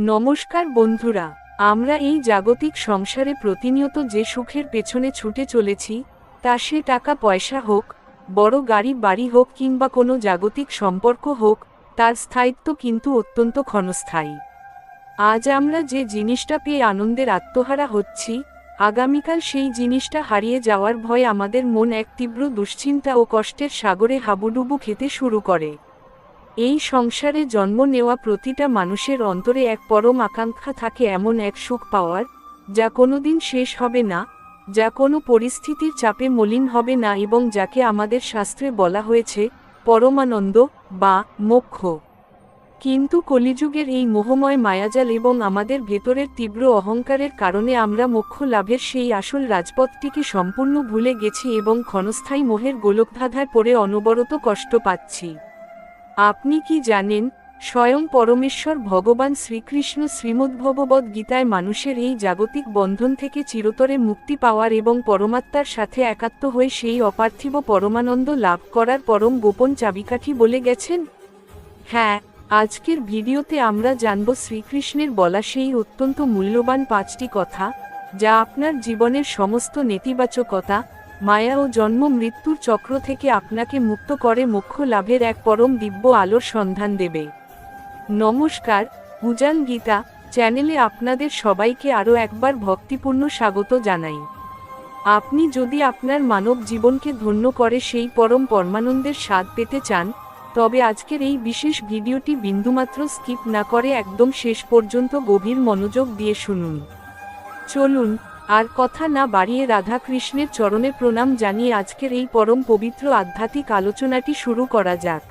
নমস্কার বন্ধুরা, আমরা এই জাগতিক সংসারে প্রতিনিয়ত যে সুখের পেছনে ছুটে চলেছি, তা সে টাকা পয়সা হোক, বড় গাড়ি বাড়ি হোক কিংবা কোনো জাগতিক সম্পর্ক হোক, তার স্থায়িত্ব কিন্তু অত্যন্ত ক্ষণস্থায়ী। আজ আমরা যে জিনিসটা পেয়ে আনন্দের আত্মহারা হচ্ছি, আগামীকাল সেই জিনিসটা হারিয়ে যাওয়ার ভয়ে আমাদের মন এক তীব্র দুশ্চিন্তা ও কষ্টের সাগরে হাবুডুবু খেতে শুরু করে। এই সংসারে জন্ম নেওয়া প্রতিটা মানুষের অন্তরে এক পরম আকাঙ্ক্ষা থাকে এমন এক সুখ পাওয়ার, যা কোনোদিন শেষ হবে না, যা কোনো পরিস্থিতির চাপে মলিন হবে না এবং যাকে আমাদের শাস্ত্রে বলা হয়েছে পরমানন্দ বা মোক্ষ। কিন্তু কলিযুগের এই মোহময় মায়াজাল এবং আমাদের ভেতরের তীব্র অহংকারের কারণে আমরা মোক্ষ লাভের সেই আসল রাজপথটিকে সম্পূর্ণ ভুলে গেছি এবং ক্ষণস্থায়ী মোহের গোলকধাঁধায় পড়ে অনবরত কষ্ট পাচ্ছি। আপনি কি জানেন, স্বয়ং পরমেশ্বর ভগবান শ্রীকৃষ্ণ শ্রীমদ্ভগবদ্ গীতায় মানুষের এই জাগতিক বন্ধন থেকে চিরতরে মুক্তি পাওয়ার এবং পরমাত্মার সাথে একাত্ম হয়ে সেই অপার্থিব পরমানন্দ লাভ করার পরম গোপন চাবিকাঠি বলে গেছেন? হ্যাঁ, আজকের ভিডিওতে আমরা জানব শ্রীকৃষ্ণের বলা সেই অত্যন্ত মূল্যবান 5টি কথা, যা আপনার জীবনের সমস্ত নেতিবাচকতা, মায়া ও জন্ম মৃত্যুর চক্র থেকে আপনাকে মুক্ত করে মোক্ষ লাভের এক পরম দিব্য আলোর সন্ধান দেবে। নমস্কার, উজান গীতা চ্যানেলে আপনাদের সবাইকে আরও একবার ভক্তিপূর্ণ স্বাগত জানাই। আপনি যদি আপনার মানব জীবনকে ধন্য করে সেই পরম পরমানন্দের স্বাদ পেতে চান, তবে আজকের এই বিশেষ ভিডিওটি বিন্দুমাত্র স্কিপ না করে একদম শেষ পর্যন্ত গভীর মনোযোগ দিয়ে শুনুন। চলুন আর কথা না বাড়িয়ে রাধাকৃষ্ণের চরণে প্রণাম জানিয়ে আজকের এই পরম পবিত্র আধ্যাত্মিক আলোচনাটি শুরু করা যাক।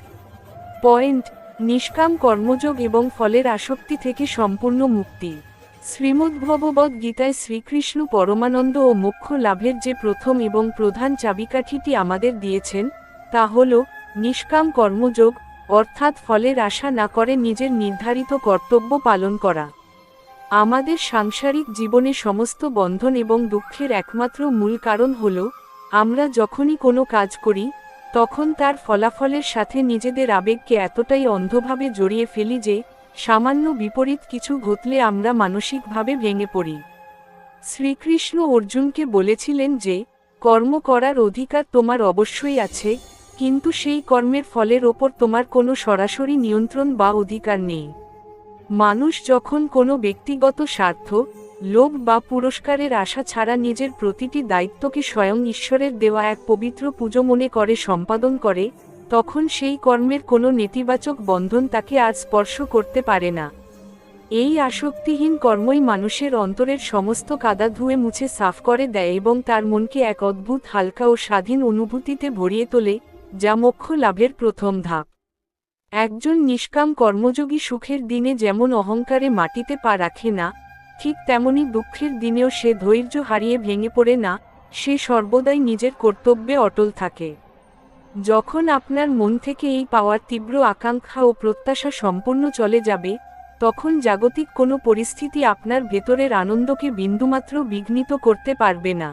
পয়েন্ট: নিষ্কাম কর্মযোগ এবং ফলের আসক্তি থেকে সম্পূর্ণ মুক্তি। শ্রীমদ্ভগবদ্ গীতায় শ্রীকৃষ্ণ পরমানন্দ ও মোক্ষ লাভের যে প্রথম এবং প্রধান চাবিকাঠিটি আমাদের দিয়েছেন, তা হল নিষ্কাম কর্মযোগ, অর্থাৎ ফলের আশা না করে নিজের নির্ধারিত কর্তব্য পালন করা। আমাদের সাংসারিক জীবনে সমস্ত বন্ধন এবং দুঃখের একমাত্র মূল কারণ হল, আমরা যখনই কোনো কাজ করি, তখন তার ফলাফলের সাথে নিজেদের আবেগকে এতটাই অন্ধভাবে জড়িয়ে ফেলি যে সামান্য বিপরীত কিছু ঘটলে আমরা মানসিকভাবে ভেঙে পড়ি। শ্রীকৃষ্ণ অর্জুনকে বলেছিলেন যে, কর্ম করার অধিকার তোমার অবশ্যই আছে, কিন্তু সেই কর্মের ফলের ওপর তোমার কোনো সরাসরি নিয়ন্ত্রণ বা অধিকার নেই। মানুষ যখন কোনো ব্যক্তিগত স্বার্থ, লোভ বা পুরস্কারের আশা ছাড়া নিজের প্রতিটি দায়িত্বকে স্বয়ং ঈশ্বরের দেওয়া এক পবিত্র পুজো মনে করে সম্পাদন করে, তখন সেই কর্মের কোনো নেতিবাচক বন্ধন তাকে আর স্পর্শ করতে পারে না। এই আসক্তিহীন কর্মই মানুষের অন্তরের সমস্ত কাদা ধুয়ে মুছে সাফ করে দেয় এবং তার মনকে এক অদ্ভুত হালকা ও স্বাধীন অনুভূতিতে ভরিয়ে তোলে, যা মোক্ষ লাভের প্রথম ধাপ। একজন নিষ্কাম কর্মযোগী সুখের দিনে যেমন অহংকারে মাটিতে পা রাখে না, ঠিক তেমনি দুঃখের দিনেও সে ধৈর্য হারিয়ে ভেঙে পড়ে না, সে সর্বদাই নিজের কর্তব্যে অটল থাকে। যখন আপনার মন থেকে এই পাওয়ার তীব্র আকাঙ্ক্ষা ও প্রত্যাশা সম্পূর্ণ চলে যাবে, তখন জাগতিক কোনো পরিস্থিতি আপনার ভেতরের আনন্দকে বিন্দুমাত্র বিঘ্নিত করতে পারবে না।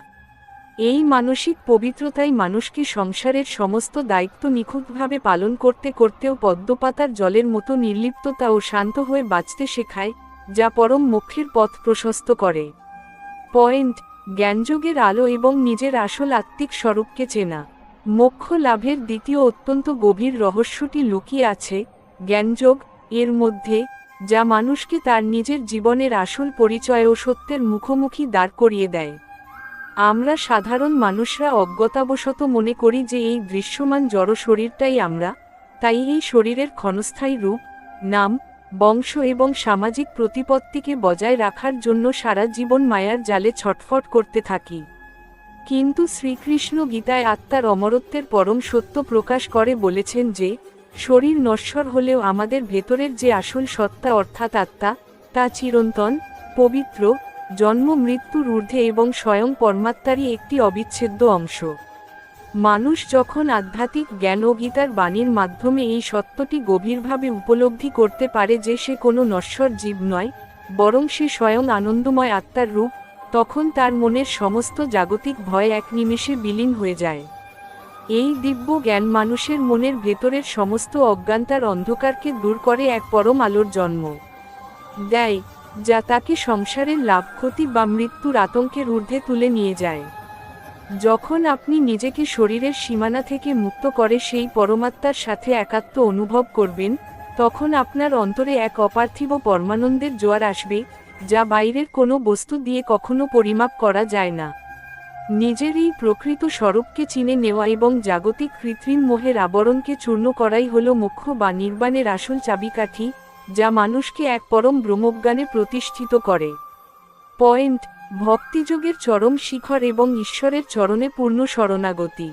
এই মানসিক পবিত্রতাই মানুষকে সংসারের সমস্ত দায়িত্ব নিখুঁতভাবে পালন করতে করতেও পদ্মপাতার জলের মতো নির্লিপ্ততা ও শান্ত হয়ে বাঁচতে শেখায়, যা পরম মোক্ষের পথ প্রশস্ত করে। পয়েন্ট: জ্ঞানযোগের আলো এবং নিজের আসল আত্মিক স্বরূপকে চেনা। মোক্ষ লাভের দ্বিতীয় অত্যন্ত গভীর রহস্যটি লুকিয়ে আছে জ্ঞানযোগ এর মধ্যে, যা মানুষকে তার নিজের জীবনের আসল পরিচয় ও সত্যের মুখোমুখি দাঁড় করিয়ে দেয়। আমরা সাধারণ মানুষরা অজ্ঞতাবশত মনে করি যে এই দৃশ্যমান জড় শরীরটাই আমরা, তাই এই শরীরের ক্ষণস্থায়ী রূপ, নাম, বংশ এবং সামাজিক প্রতিপত্তিকে বজায় রাখার জন্য সারা জীবন মায়ার জালে ছটফট করতে থাকি। কিন্তু শ্রীকৃষ্ণ গীতায় আত্মার অমরত্বের পরম সত্য প্রকাশ করে বলেছেন যে, শরীর নশ্বর হলেও আমাদের ভেতরের যে আসল সত্তা অর্থাৎ আত্মা, তা চিরন্তন, পবিত্র, জন্ম মৃত্যুর ঊর্ধ্বে এবং স্বয়ং পরমাত্মারই একটি অবিচ্ছেদ্য অংশ। মানুষ যখন আধ্যাত্মিক জ্ঞান ও গীতার বাণীর মাধ্যমে এই সত্যটি গভীরভাবে উপলব্ধি করতে পারে যে সে কোনো নশ্বর জীব নয়, বরং সে স্বয়ং আনন্দময় আত্মার রূপ, তখন তার মনের সমস্ত জাগতিক ভয় এক নিমেষে বিলীন হয়ে যায়। এই দিব্য জ্ঞান মানুষের মনের ভেতরের সমস্ত অজ্ঞানতার অন্ধকারকে দূর করে এক পরম আলোর জন্ম। দেয়, যা তাকে সংসারের লাভ ক্ষতি বা মৃত্যুর আতঙ্কের ঊর্ধ্বে তুলে নিয়ে যায়। যখন আপনি নিজেকে শরীরের সীমানা থেকে মুক্ত করে সেই পরমাত্মার সাথে একাত্ম অনুভব করবেন, তখন আপনার অন্তরে এক অপার্থিব পরমানন্দের জোয়ার আসবে, যা বাইরের কোনো বস্তু দিয়ে কখনো পরিমাপ করা যায় না। নিজের এই প্রকৃত স্বরূপকে চিনে নেওয়া এবং জাগতিক কৃত্রিম মোহের আবরণকে চূর্ণ করাই হল মোক্ষ বা নির্বাণের আসল চাবিকাঠি, যা মানুষকে এক পরম ব্রহ্মজ্ঞানে প্রতিষ্ঠিত করে। পয়েন্ট: ভক্তিযোগের চরম শিখর এবং ঈশ্বরের চরণে পূর্ণ শরণাগতি।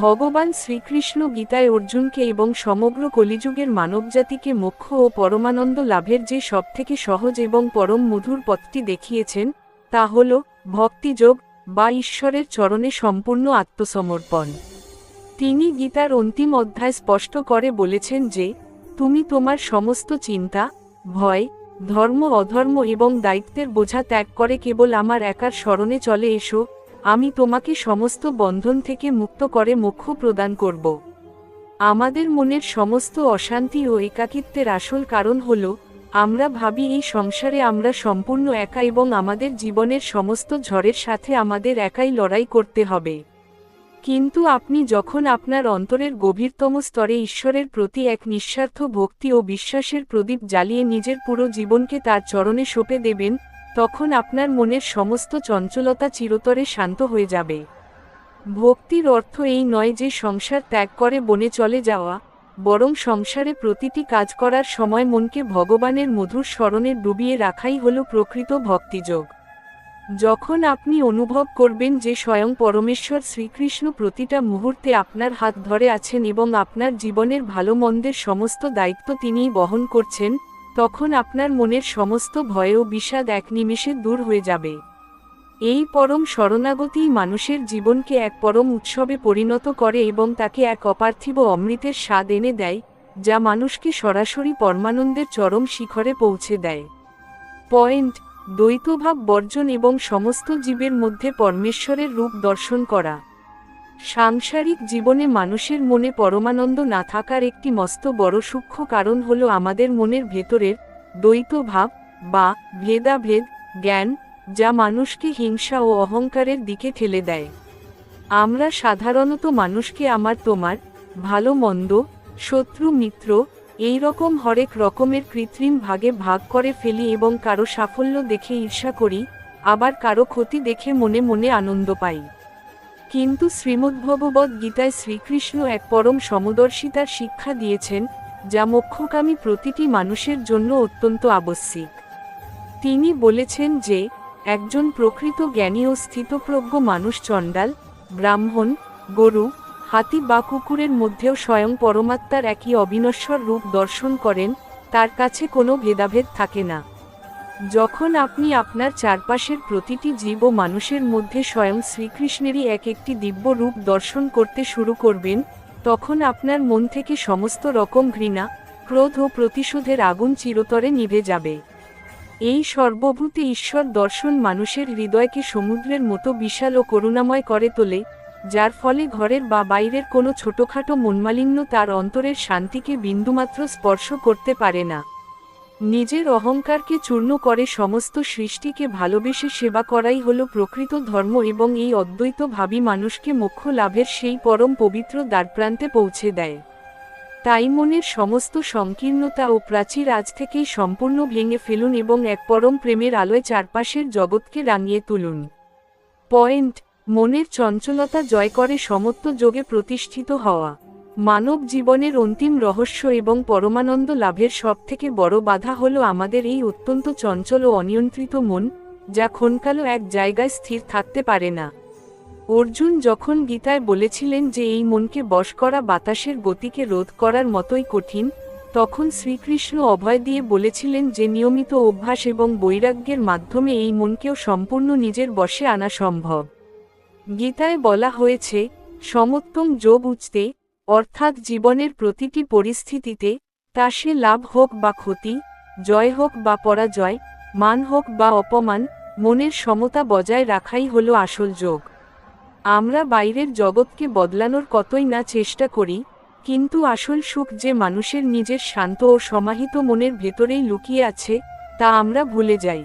ভগবান শ্রীকৃষ্ণ গীতায় অর্জুনকে এবং সমগ্র কলিযুগের মানবজাতিকে মোক্ষ ও পরমানন্দ লাভের যে সবথেকে সহজ এবং পরম মধুর পথটি দেখিয়েছেন, তা হল ভক্তিযোগ বা ঈশ্বরের চরণে সম্পূর্ণ আত্মসমর্পণ। তিনি গীতার অন্তিম অধ্যায় স্পষ্ট করে বলেছেন যে, তুমি তোমার সমস্ত চিন্তা, ভয়, ধর্ম অধর্ম এবং দায়িত্বের বোঝা ত্যাগ করে কেবল আমার একার শরণে চলে এসো, আমি তোমাকে সমস্ত বন্ধন থেকে মুক্ত করে মোক্ষ প্রদান করব। আমাদের মনের সমস্ত অশান্তি ও একাকিত্বের আসল কারণ হল, আমরা ভাবি এই সংসারে আমরা সম্পূর্ণ একা এবং আমাদের জীবনের সমস্ত ঝড়ের সাথে আমাদের একাই লড়াই করতে হবে। কিন্তু আপনি যখন আপনার অন্তরের গভীরতম স্তরে ঈশ্বরের প্রতি এক নিঃস্বার্থ ভক্তি ও বিশ্বাসের প্রদীপ জ্বালিয়ে নিজের পুরো জীবনকে তার চরণে সঁপে দেবেন, তখন আপনার মনের সমস্ত চঞ্চলতা চিরতরে শান্ত হয়ে যাবে। ভক্তির অর্থ এই নয় যে সংসার ত্যাগ করে বনে চলে যাওয়া, বরং সংসারে প্রতিটি কাজ করার সময় মনকে ভগবানের মধুর স্মরণে ডুবিয়ে রাখাই হল প্রকৃত ভক্তিযোগ। যখন আপনি অনুভব করবেন যে স্বয়ং পরমেশ্বর শ্রীকৃষ্ণ প্রতিটা মুহূর্তে আপনার হাত ধরে আছেন এবং আপনার জীবনের ভালো মন্দের সমস্ত দায়িত্ব তিনিই বহন করছেন, তখন আপনার মনের সমস্ত ভয় ও বিষাদ এক নিমেষে দূর হয়ে যাবে। এই পরম শরণাগতিই মানুষের জীবনকে এক পরম উৎসবে পরিণত করে এবং তাকে এক অপার্থিব অমৃতের স্বাদ এনে দেয়, যা মানুষকে সরাসরি পরমানন্দের চরম শিখরে পৌঁছে দেয়। পয়েন্ট: দ্বৈতভাব বর্জন এবং সমস্ত জীবের মধ্যে পরমেশ্বরের রূপ দর্শন করা। সাংসারিক জীবনে মানুষের মনে পরমানন্দ না থাকার একটি মস্ত বড় সূক্ষ্ম কারণ হল আমাদের মনের ভেতরের দ্বৈতভাব বা ভেদাভেদ জ্ঞান, যা মানুষকে হিংসা ও অহংকারের দিকে ঠেলে দেয়। আমরা সাধারণত মানুষকে আমার তোমার, ভালো মন্দ, শত্রু মিত্র এই রকম হরেক রকমের কৃত্রিম ভাগে ভাগ করে ফেলি এবং কারো সাফল্য দেখে ঈর্ষা করি, আবার কারো ক্ষতি দেখে মনে মনে আনন্দ পাই। কিন্তু শ্রীমদ্ভগবদ্ গীতায় শ্রীকৃষ্ণ এক পরম সমদর্শিতার শিক্ষা দিয়েছেন, যা মোক্ষকামী প্রতিটি মানুষের জন্য অত্যন্ত আবশ্যিক। তিনি বলেছেন যে, একজন প্রকৃত জ্ঞানী ও স্থিতপ্রজ্ঞ মানুষ চণ্ডাল, ব্রাহ্মণ, গরু, হাতি বা কুকুরের মধ্যেও স্বয়ং পরমাত্মার একই অবিনশ্বর রূপ দর্শন করেন, তার কাছে কোনো ভেদাভেদ থাকে না। যখন আপনি আপনার চারপাশের প্রতিটি জীব ও মানুষের মধ্যে স্বয়ং শ্রীকৃষ্ণেরই এক একটি দিব্য রূপ দর্শন করতে শুরু করবেন, তখন আপনার মন থেকে সমস্ত রকম ঘৃণা, ক্রোধ ও প্রতিশোধের আগুন চিরতরে নিভে যাবে। এই সর্বভূতে ঈশ্বর দর্শন মানুষের হৃদয়কে সমুদ্রের মতো বিশাল ও করুণাময় করে তোলে, যার ফলে ঘরের বা বাইরের কোনো ছোটখাটো মনমালিন্য তার অন্তরের শান্তিকে বিন্দুমাত্র স্পর্শ করতে পারে না। নিজের অহংকারকে চূর্ণ করে সমস্ত সৃষ্টিকে ভালোবেসে সেবা করাই হল প্রকৃত ধর্ম এবং এই অদ্বৈতভাবী মানুষকে মোক্ষ লাভের সেই পরম পবিত্র দ্বারপ্রান্তে পৌঁছে দেয়। তাই মনের সমস্ত সংকীর্ণতা ও প্রাচীর আজ থেকেই সম্পূর্ণ ভেঙে ফেলুন এবং এক পরম প্রেমের আলোয় চারপাশের জগৎকে রাঙিয়ে তুলুন। পয়েন্ট: মনের চঞ্চলতা জয় করে সমত্ব যোগে প্রতিষ্ঠিত হওয়া। মানব জীবনের অন্তিম রহস্য এবং পরমানন্দ লাভের সবথেকে বড় বাধা হল আমাদের এই অত্যন্ত চঞ্চল ও অনিয়ন্ত্রিত মন, যা ক্ষণকালও এক জায়গায় স্থির থাকতে পারে না। অর্জুন যখন গীতায় বলেছিলেন যে এই মনকে বশ করা বাতাসের গতিকে রোধ করার মতোই কঠিন, তখন শ্রীকৃষ্ণ অভয় দিয়ে বলেছিলেন যে নিয়মিত অভ্যাস এবং বৈরাগ্যের মাধ্যমে এই মনকেও সম্পূর্ণ নিজের বশে আনা সম্ভব। গীতায় বলা হয়েছে, সমত্বং যোগ উচতে, অর্থাৎ জীবনের প্রতিটি পরিস্থিতিতে, তা সে লাভ হোক বা ক্ষতি, জয় হোক বা পরাজয়, মান হোক বা অপমান, মনের সমতা বজায় রাখাই হল আসল যোগ। আমরা বাইরের জগৎকে বদলানোর কতই না চেষ্টা করি, কিন্তু আসল সুখ যে মানুষের নিজের শান্ত ও সমাহিত মনের ভেতরেই লুকিয়ে আছে, তা আমরা ভুলে যাই।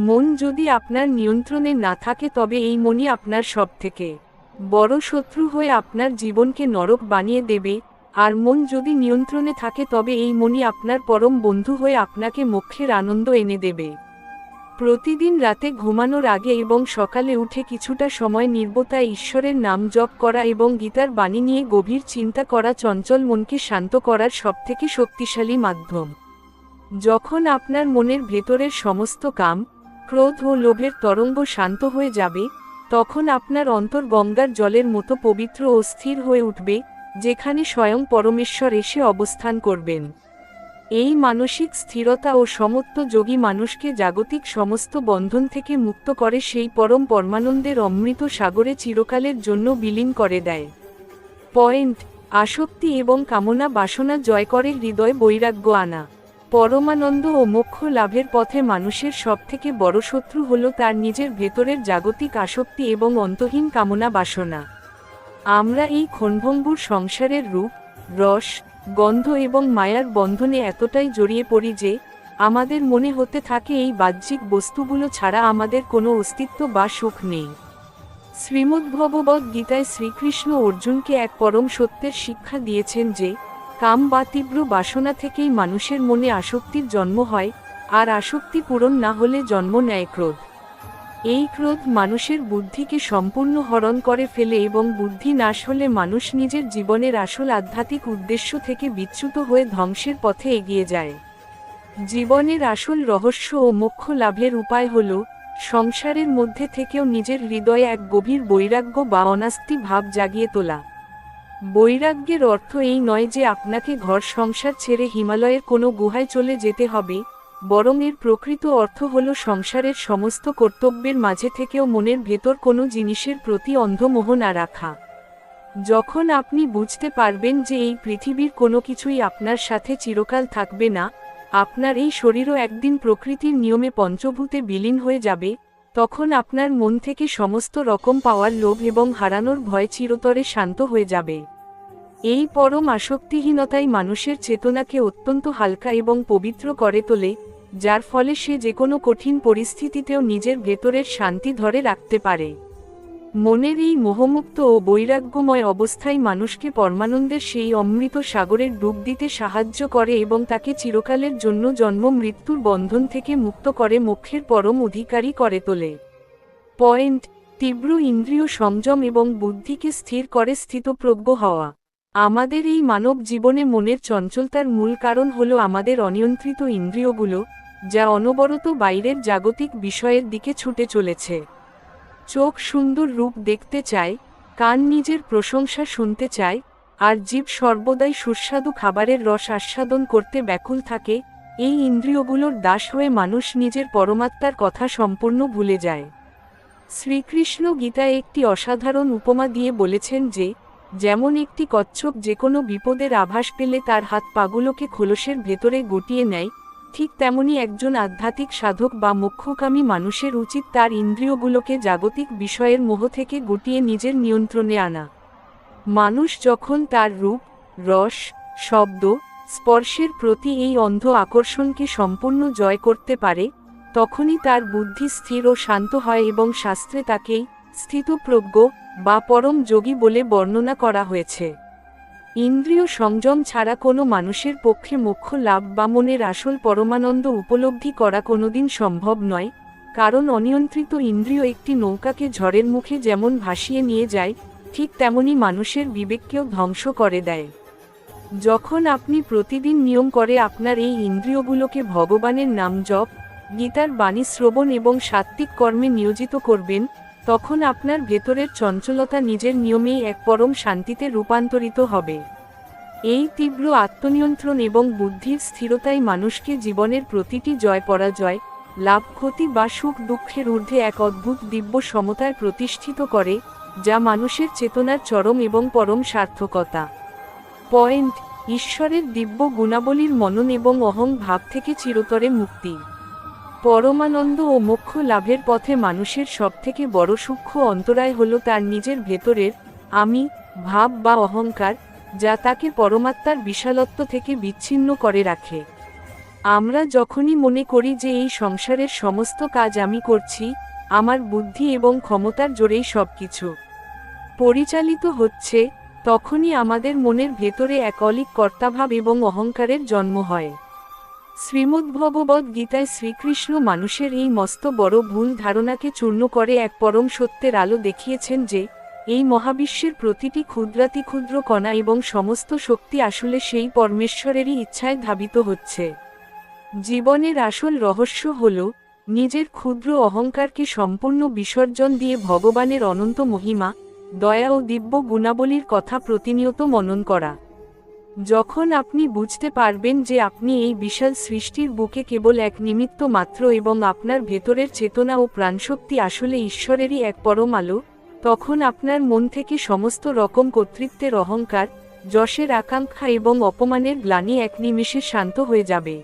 মন যদি আপনার নিয়ন্ত্রণে না থাকে তবে এই মনই আপনার সবথেকে বড় শত্রু হয়ে আপনার জীবনকে নরক বানিয়ে দেবে, আর মন যদি নিয়ন্ত্রণে থাকে তবে এই মনই আপনার পরম বন্ধু হয়ে আপনাকে মোক্ষের আনন্দ এনে দেবে। প্রতিদিন রাতে ঘুমানোর আগে এবং সকালে উঠে কিছুটা সময় নির্বতায় ঈশ্বরের নাম জপ করা এবং গীতার বাণী নিয়ে গভীর চিন্তা করা চঞ্চল মনকে শান্ত করার সবথেকে শক্তিশালী মাধ্যম। যখন আপনার মনের ভেতরের সমস্ত কাম, ক্রোধ ও লোভের তরঙ্গ শান্ত হয়ে যাবে, তখন আপনার অন্তর গঙ্গার জলের মতো পবিত্র ও স্থির হয়ে উঠবে, যেখানে স্বয়ং পরমেশ্বর এসে অবস্থান করবেন। এই মানসিক স্থিরতা ও সমত্ব যোগী মানুষকে জাগতিক সমস্ত বন্ধন থেকে মুক্ত করে সেই পরম পরমানন্দের অমৃত সাগরে চিরকালের জন্য বিলীন করে দেয়। পয়েন্ট: আসক্তি এবং কামনা বাসনা জয় করে হৃদয় বৈরাগ্য আনা। পরমানন্দ ও মোক্ষ লাভের পথে মানুষের সবথেকে বড় শত্রু হল তার নিজের ভেতরের জাগতিক আসক্তি এবং অন্তহীন কামনা বাসনা। আমরা এই ক্ষণভঙ্গুর সংসারের রূপ, রস, গন্ধ এবং মায়ার বন্ধনে এতটাই জড়িয়ে পড়ি যে আমাদের মনে হতে থাকে এই বাহ্যিক বস্তুগুলো ছাড়া আমাদের কোনো অস্তিত্ব বা সুখ নেই। শ্রীমদ্ভগবদ্ গীতায় শ্রীকৃষ্ণ অর্জুনকে এক পরম সত্যের শিক্ষা দিয়েছেন যে কাম বা তীব্র বাসনা থেকেই মানুষের মনে আসক্তির জন্ম হয়, আর আসক্তি পূরণ না হলে জন্ম নেয় ক্রোধ। এই ক্রোধ মানুষের বুদ্ধিকে সম্পূর্ণ হরণ করে ফেলে এবং বুদ্ধি নাশ হলে মানুষ নিজের জীবনের আসল আধ্যাত্মিক উদ্দেশ্য থেকে বিচ্যুত হয়ে ধ্বংসের পথে এগিয়ে যায়। জীবনের আসল রহস্য ও মোক্ষ লাভের উপায় হল সংসারের মধ্যে থেকেও নিজের হৃদয়ে এক গভীর বৈরাগ্য বা অনাস্তি ভাব জাগিয়ে তোলা। বৈরাগ্যের অর্থ এই নয় যে আপনাকে ঘর সংসার ছেড়ে হিমালয়ের কোনো গুহায় চলে যেতে হবে, বরং এর প্রকৃত অর্থ হল সংসারের সমস্ত কর্তব্যের মাঝে থেকেও মনের ভেতর কোনো জিনিসের প্রতি অন্ধ মোহ না রাখা। যখন আপনি বুঝতে পারবেন যে এই পৃথিবীর কোনো কিছুই আপনার সাথে চিরকাল থাকবে না, আপনার এই শরীরও একদিন প্রকৃতির নিয়মে পঞ্চভূতে বিলীন হয়ে যাবে, তখন আপনার মন থেকে সমস্ত রকম পাওয়ার লোভ এবং হারানোর ভয় চিরতরে শান্ত হয়ে যাবে। এই পরম আসক্তিহীনতাই মানুষের চেতনাকে অত্যন্ত হালকা এবং পবিত্র করে তোলে, যার ফলে সে যে কোনো কঠিন পরিস্থিতিতেও নিজের ভেতরের শান্তি ধরে রাখতে পারে। মনের এই মোহমুক্ত ও বৈরাগ্যময় অবস্থায় মানুষকে পরমানন্দের সেই অমৃত সাগরের ডুব দিতে সাহায্য করে এবং তাকে চিরকালের জন্য জন্ম মৃত্যুর বন্ধন থেকে মুক্ত করে মোক্ষের পরম অধিকারী করে তোলে। পয়েন্ট: তীব্র ইন্দ্রিয় সংযম এবং বুদ্ধিকে স্থির করে স্থিতপ্রজ্ঞ হওয়া। আমাদের এই মানব জীবনে মনের চঞ্চলতার মূল কারণ হল আমাদের অনিয়ন্ত্রিত ইন্দ্রিয়গুলো, যা অনবরত বাইরের জাগতিক বিষয়ের দিকে ছুটে চলেছে। চোখ সুন্দর রূপ দেখতে চায়, কান নিজের প্রশংসা শুনতে চায়, আর জিভ সর্বদাই সুস্বাদু খাবারের রস আস্বাদন করতে ব্যাকুল থাকে। এই ইন্দ্রিয়গুলোর দাস হয়ে মানুষ নিজের পরমাত্মার কথা সম্পূর্ণ ভুলে যায়। শ্রীকৃষ্ণ গীতায় একটি অসাধারণ উপমা দিয়ে বলেছেন যে যেমন একটি কচ্ছপ যে কোনো বিপদের আভাস পেলে তার হাত পাগুলোকে খোলসের ভেতরে গুটিয়ে নেয়, ঠিক তেমনি একজন আধ্যাত্মিক সাধক বা মোক্ষকামী মানুষের উচিত তার ইন্দ্রিয়গুলোকে জাগতিক বিষয়ের মোহ থেকে গুটিয়ে নিজের নিয়ন্ত্রণে আনা। মানুষ যখন তার রূপ, রস, শব্দ, স্পর্শের প্রতি এই অন্ধ আকর্ষণকে সম্পূর্ণ জয় করতে পারে, তখনই তার বুদ্ধি স্থির ও শান্ত হয় এবং শাস্ত্রে তাকেই স্থিতপ্রজ্ঞ বা পরম যোগী বলে বর্ণনা করা হয়েছে। ইন্দ্রিয় সংযম ছাড়া কোনো মানুষের পক্ষে মোক্ষ লাভ বা মনের আসল পরমানন্দ উপলব্ধি করা কোনোদিন সম্ভব নয়, কারণ অনিয়ন্ত্রিত ইন্দ্রিয় একটি নৌকাকে ঝড়ের মুখে যেমন ভাসিয়ে নিয়ে যায়, ঠিক তেমনি মানুষের বিবেককেও ধ্বংস করে দেয়। যখন আপনি প্রতিদিন নিয়ম করে আপনার এই ইন্দ্রিয়গুলোকে ভগবানের নাম জপ, গীতার বাণী শ্রবণ এবং সাত্ত্বিক কর্মে নিয়োজিত করবেন, তখন আপনার ভেতরের চঞ্চলতা নিজের নিয়মেই এক পরম শান্তিতে রূপান্তরিত হবে। এই তীব্র আত্মনিয়ন্ত্রণ এবং বুদ্ধির স্থিরতাই মানুষকে জীবনের প্রতিটি জয় পরাজয়, লাভ ক্ষতি বা সুখ দুঃখের ঊর্ধ্বে এক অদ্ভুত দিব্য সমতায় প্রতিষ্ঠিত করে, যা মানুষের চেতনার চরম এবং পরম সার্থকতা। পয়েন্ট: ঈশ্বরের দিব্য গুণাবলীর মনন এবং অহং ভাব থেকে চিরতরে মুক্তি। পরমানন্দ ও মোক্ষ লাভের পথে মানুষের সবথেকে বড় সূক্ষ্ম অন্তরায় হল তার নিজের ভেতরের আমি ভাব বা অহংকার, যা তাকে পরমাত্মার বিশালত্ব থেকে বিচ্ছিন্ন করে রাখে। আমরা যখনই মনে করি যে এই সংসারের সমস্ত কাজ আমি করছি, আমার বুদ্ধি এবং ক্ষমতার জোরেই সবকিছু পরিচালিত হচ্ছে, তখনই আমাদের মনের ভেতরে এক অলীক কর্তাভাব এবং অহংকারের জন্ম হয়। শ্রীমদ্ভগবদ্ গীতায় শ্রীকৃষ্ণ মানুষের এই মস্ত বড় ভুল ধারণাকে চূর্ণ করে এক পরম সত্যের আলো দেখিয়েছেন যে, এই মহাবিশ্বের প্রতিটি ক্ষুদ্রাতিক্ষুদ্র কণা এবং সমস্ত শক্তি আসলে সেই পরমেশ্বরেরই ইচ্ছায় ধাবিত হচ্ছে। জীবনের আসল রহস্য হল, নিজের ক্ষুদ্র অহংকারকে সম্পূর্ণ বিসর্জন দিয়ে ভগবানের অনন্ত মহিমা, দয়া ও দিব্য গুণাবলীর কথা প্রতিনিয়ত মনন করা। যখন আপনি বুঝতে পারবেন যে আপনি এই বিশাল সৃষ্টির বুকে কেবল এক নিমিত্ত মাত্র এবং আপনার ভেতরের চেতনা ও প্রাণশক্তি আসলে ঈশ্বরেরই এক পরম আলো, তখন আপনার মন থেকে সমস্ত রকম কর্তৃত্বের অহংকার, যশের আকাঙ্ক্ষা এবং অপমানের গ্লানি এক নিমেষে শান্ত হয়ে যাবে।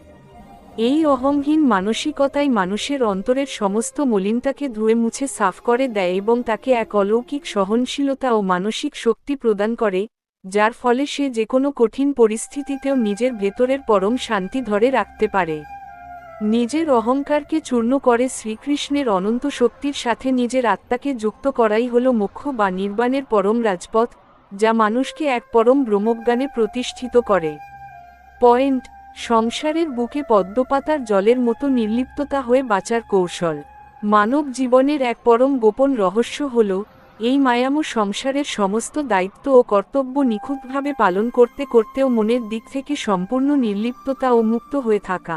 এই অহংহীন মানসিকতাই মানুষের অন্তরের সমস্ত মলিনতাকে ধুয়ে মুছে সাফ করে দেয় এবং তাকে এক অলৌকিক সহনশীলতা ও মানসিক শক্তি প্রদান করে, যার ফলে সে যে কোনো কঠিন পরিস্থিতিতেও নিজের ভেতরের পরম শান্তি ধরে রাখতে পারে। নিজের অহংকারকে চূর্ণ করে শ্রীকৃষ্ণের অনন্ত শক্তির সাথে নিজের আত্মাকে যুক্ত করাই হল মোক্ষ বা নির্বাণের পরম রাজপথ, যা মানুষকে এক পরম ব্রহ্মজ্ঞানে প্রতিষ্ঠিত করে। পয়েন্ট: সংসারের বুকে পদ্মপাতার জলের মতো নির্লিপ্ততা হয়ে বাঁচার কৌশল। মানব জীবনের এক পরম গোপন রহস্য হল, এই মায়াময় সংসারের সমস্ত দায়িত্ব ও কর্তব্য নিখুঁতভাবে পালন করতে করতেও মনের দিক থেকে সম্পূর্ণ নির্লিপ্ততা ও মুক্ত হয়ে থাকা।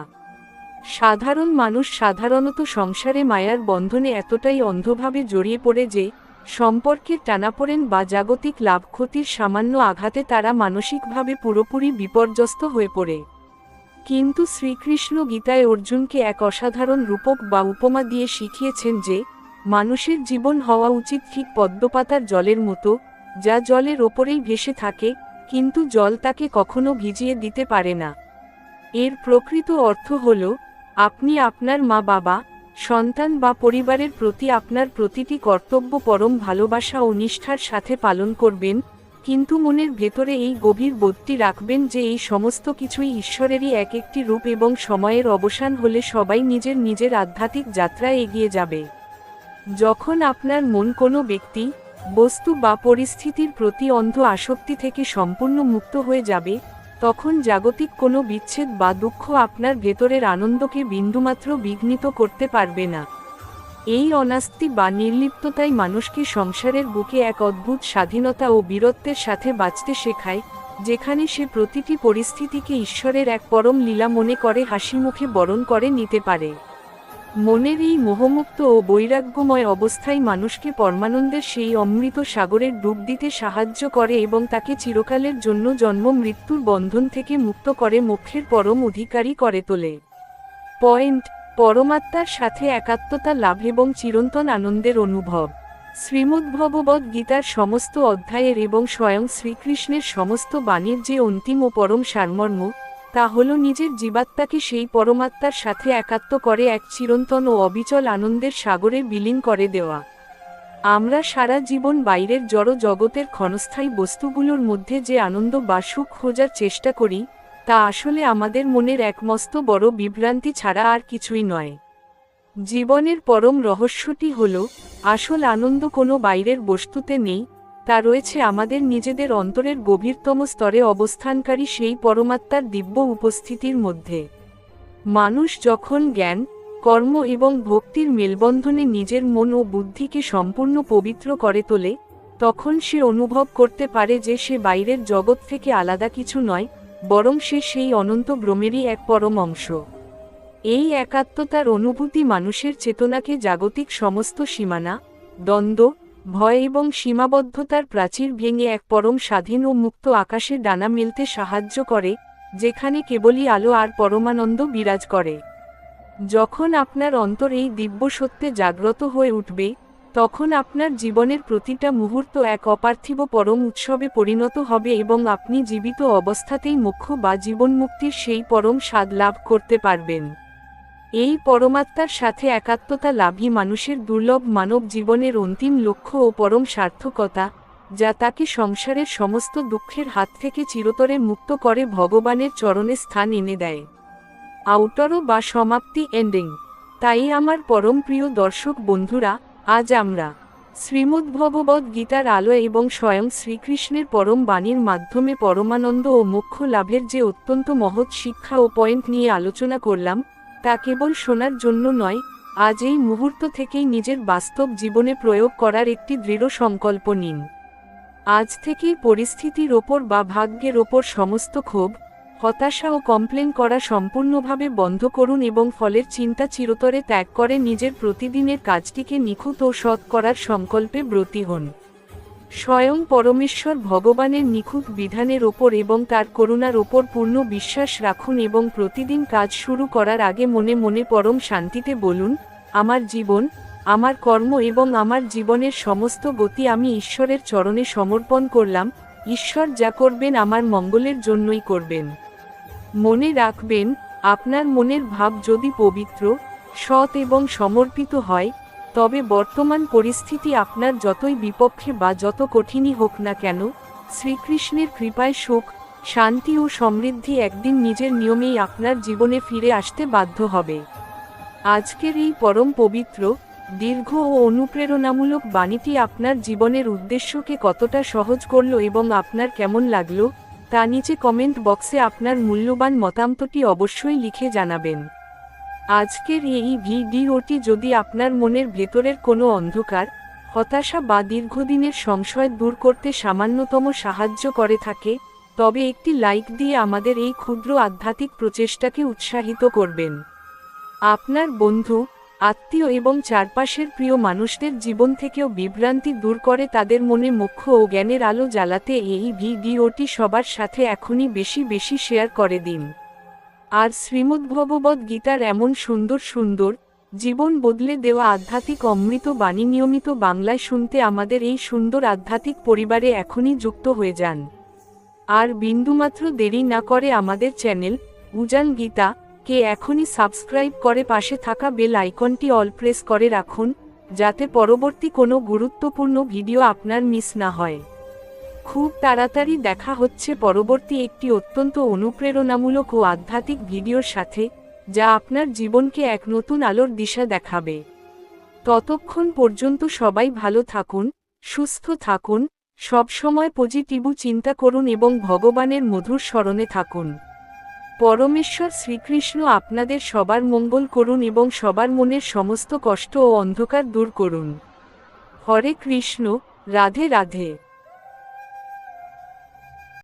সাধারণ মানুষ সাধারণত সংসারে মায়ার বন্ধনে এতটাই অন্ধভাবে জড়িয়ে পড়ে যে, সম্পর্কের টানাপোড়েন বা জাগতিক লাভ ক্ষতির সামান্য আঘাতে তারা মানসিকভাবে পুরোপুরি বিপর্যস্ত হয়ে পড়ে। কিন্তু শ্রীকৃষ্ণ গীতায় অর্জুনকে এক অসাধারণ রূপক বা উপমা দিয়ে শিখিয়েছেন যে, মানুষের জীবন হওয়া উচিত ঠিক পদ্মপাতার জলের মতো, যা জলের ওপরেই ভেসে থাকে, কিন্তু জল তাকে কখনো ভিজিয়ে দিতে পারে না। এর প্রকৃত অর্থ হল, আপনি আপনার মা-বাবা, সন্তান বা পরিবারের প্রতি আপনার প্রতিটি কর্তব্য পরম ভালোবাসা ও নিষ্ঠার সাথে পালন করবেন, কিন্তু মনের ভেতরে এই গভীর বোধটি রাখবেন যে এই সমস্ত কিছুই ঈশ্বরেরই এক একটি রূপ এবং সময়ের অবসান হলে সবাই নিজের নিজের আধ্যাত্মিক যাত্রায় এগিয়ে যাবে। যখন আপনার মন কোনো ব্যক্তি, বস্তু বা পরিস্থিতির প্রতি অন্ধ আসক্তি থেকে সম্পূর্ণ মুক্ত হয়ে যাবে, তখন জাগতিক কোনো বিচ্ছেদ বা দুঃখ আপনার ভেতরের আনন্দকে বিন্দুমাত্র বিঘ্নিত করতে পারবে না। এই অনাস্তি বা নির্লিপ্ততাই মানুষকে সংসারের বুকে এক অদ্ভুত স্বাধীনতা ও বীরত্বের সাথে বাঁচতে শেখায়, যেখানে সে প্রতিটি পরিস্থিতিকে ঈশ্বরের এক পরম লীলা মনে করে হাসিমুখে বরণ করে নিতে পারে। মনের এই মোহমুক্ত ও বৈরাগ্যময় অবস্থায় মানুষকে পরমানন্দের সেই অমৃত সাগরের ডুব দিতে সাহায্য করে এবং তাকে চিরকালের জন্য জন্ম মৃত্যুর বন্ধন থেকে মুক্ত করে মোক্ষের পরম অধিকারী করে তোলে। পয়েন্ট: পরমাত্মার সাথে একাত্মতা লাভ এবং চিরন্তন আনন্দের অনুভব। শ্রীমদ্ভগবদ্ গীতার সমস্ত অধ্যায়ের এবং স্বয়ং শ্রীকৃষ্ণের সমস্ত বাণীর যে অন্তিম ও পরম সারমর্ম, তা হল নিজের জীবাত্মাকে সেই পরমাত্মার সাথে একাত্ম করে এক চিরন্তন ও অবিচল আনন্দের সাগরে বিলীন করে দেওয়া। আমরা সারা জীবন বাইরের জড় জগতের ক্ষণস্থায়ী বস্তুগুলোর মধ্যে যে আনন্দ বা সুখ খোঁজার চেষ্টা করি, তা আসলে আমাদের মনের এক মস্ত বড় বিভ্রান্তি ছাড়া আর কিছুই নয়। জীবনের পরম রহস্যটি হল, আসল আনন্দ কোনো বাইরের বস্তুতে নেই, তা রয়েছে আমাদের নিজেদের অন্তরের গভীরতম স্তরে অবস্থানকারী সেই পরমাত্মার দিব্য উপস্থিতির মধ্যে। মানুষ যখন জ্ঞান, কর্ম এবং ভক্তির মেলবন্ধনে নিজের মন ও বুদ্ধিকে সম্পূর্ণ পবিত্র করে তোলে, তখন সে অনুভব করতে পারে যে সে বাইরের জগৎ থেকে আলাদা কিছু নয়, বরং সে সেই অনন্ত ব্রহ্মেরই এক পরম অংশ। এই একাত্মতার অনুভূতি মানুষের চেতনাকে জাগতিক সমস্ত সীমানা, দ্বন্দ্ব, ভয় এবং সীমাবদ্ধতার প্রাচীর ভেঙে এক পরম স্বাধীন ও মুক্ত আকাশে ডানা মেলতে সাহায্য করে, যেখানে কেবলই আলো আর পরমানন্দ বিরাজ করে। যখন আপনার অন্তর এই দিব্য সত্যে জাগ্রত হয়ে উঠবে, তখন আপনার জীবনের প্রতিটা মুহূর্ত এক অপার্থিব পরম উৎসবে পরিণত হবে এবং আপনি জীবিত অবস্থাতেই মোক্ষ বা জীবনমুক্তির সেই পরম স্বাদ লাভ করতে পারবেন। এই পরমাত্মার সাথে একাত্মতা লাভই মানুষের দুর্লভ মানব জীবনের অন্তিম লক্ষ্য ও পরম সার্থকতা, যা তাকে সংসারের সমস্ত দুঃখের হাত থেকে চিরতরে মুক্ত করে ভগবানের চরণে স্থান এনে দেয়। আউটরো বা সমাপ্তি এন্ডিং। তাই আমার পরম প্রিয় দর্শক বন্ধুরা, আজ আমরা শ্রীমদ্ভগবদ্ গীতার আলো এবং স্বয়ং শ্রীকৃষ্ণের পরম বাণীর মাধ্যমে পরমানন্দ ও মোক্ষ লাভের যে অত্যন্ত মহৎ শিক্ষা ও পয়েন্ট নিয়ে আলোচনা করলাম, তা কেবল শোনার জন্য নয়, আজ এই মুহূর্ত থেকেই নিজের বাস্তব জীবনে প্রয়োগ করার একটি দৃঢ় সংকল্প নিন। আজ থেকেই পরিস্থিতির ওপর বা ভাগ্যের ওপর সমস্ত ক্ষোভ, হতাশা ও কমপ্লেন করা সম্পূর্ণভাবে বন্ধ করুন এবং ফলের চিন্তা চিরতরে ত্যাগ করে নিজের প্রতিদিনের কাজটিকে নিখুঁত ও সৎ করার সংকল্পে ব্রতী হন। স্বয়ং পরমেশ্বর ভগবানের নিখুঁত বিধানের ওপর এবং তার করুণার ওপর পূর্ণ বিশ্বাস রাখুন এবং প্রতিদিন কাজ শুরু করার আগে মনে মনে পরম শান্তিতে বলুন, আমার জীবন, আমার কর্ম এবং আমার জীবনের সমস্ত গতি আমি ঈশ্বরের চরণে সমর্পণ করলাম। ঈশ্বর যা করবেন আমার মঙ্গলের জন্যই করবেন। মনে রাখবেন, আপনার মনের ভাব যদি পবিত্র, সৎ এবং সমর্পিত হয়, তবে বর্তমান পরিস্থিতি আপনার যতই বিপক্ষে বা যত কঠিনই হোক না কেন, শ্রীকৃষ্ণের কৃপায় সুখ, শান্তি ও সমৃদ্ধি একদিন নিজের নিয়মেই আপনার জীবনে ফিরে আসতে বাধ্য হবে। আজকের এই পরম পবিত্র, দীর্ঘ ও অনুপ্রেরণামূলক বাণীটি আপনার জীবনের উদ্দেশ্যকে কতটা সহজ করল এবং আপনার কেমন লাগলো, তা নিচে কমেন্ট বক্সে আপনার মূল্যবান মতামতটি অবশ্যই লিখে জানাবেন। আজকের এই ভিডিওটি যদি আপনার মনের ভেতরের কোনো অন্ধকার, হতাশা বা দীর্ঘদিনের সংশয় দূর করতে সামান্যতম সাহায্য করে থাকে, তবে একটি লাইক দিয়ে আমাদের এই ক্ষুদ্র আধ্যাত্মিক প্রচেষ্টাকে উৎসাহিত করবেন। আপনার বন্ধু, আত্মীয় এবং চারপাশের প্রিয় মানুষদের জীবন থেকেও বিভ্রান্তি দূর করে তাদের মনে মোক্ষ ও জ্ঞানের আলো জ্বালাতে এই ভিডিওটি সবার সাথে এখনই বেশি বেশি শেয়ার করে দিন। আর শ্রীমদ্ভগবদ্ গীতার এমন সুন্দর সুন্দর, জীবন বদলে দেওয়া আধ্যাত্মিক অমৃত বাণী নিয়মিত বাংলায় শুনতে আমাদের এই সুন্দর আধ্যাত্মিক পরিবারে এখনই যুক্ত হয়ে যান। আর বিন্দুমাত্র দেরি না করে আমাদের চ্যানেল উজান গীতা কে এখনই সাবস্ক্রাইব করে পাশে থাকা বেল আইকনটি অল প্রেস করে রাখুন, যাতে পরবর্তী কোনো গুরুত্বপূর্ণ ভিডিও আপনার মিস না হয়। খুব তাড়াতাড়ি দেখা হচ্ছে পরবর্তী একটি অত্যন্ত অনুপ্রেরণামূলক ও আধ্যাত্মিক ভিডিওর সাথে, যা আপনার জীবনকে এক নতুন আলোর দিশা দেখাবে। ততক্ষণ পর্যন্ত সবাই ভালো থাকুন, সুস্থ থাকুন, সবসময় পজিটিভ চিন্তা করুন এবং ভগবানের মধুর স্মরণে থাকুন। পরমেশ্বর শ্রীকৃষ্ণ আপনাদের সবার মঙ্গল করুন এবং সবার মনের সমস্ত কষ্ট ও অন্ধকার দূর করুন। হরে কৃষ্ণ, রাধে রাধে।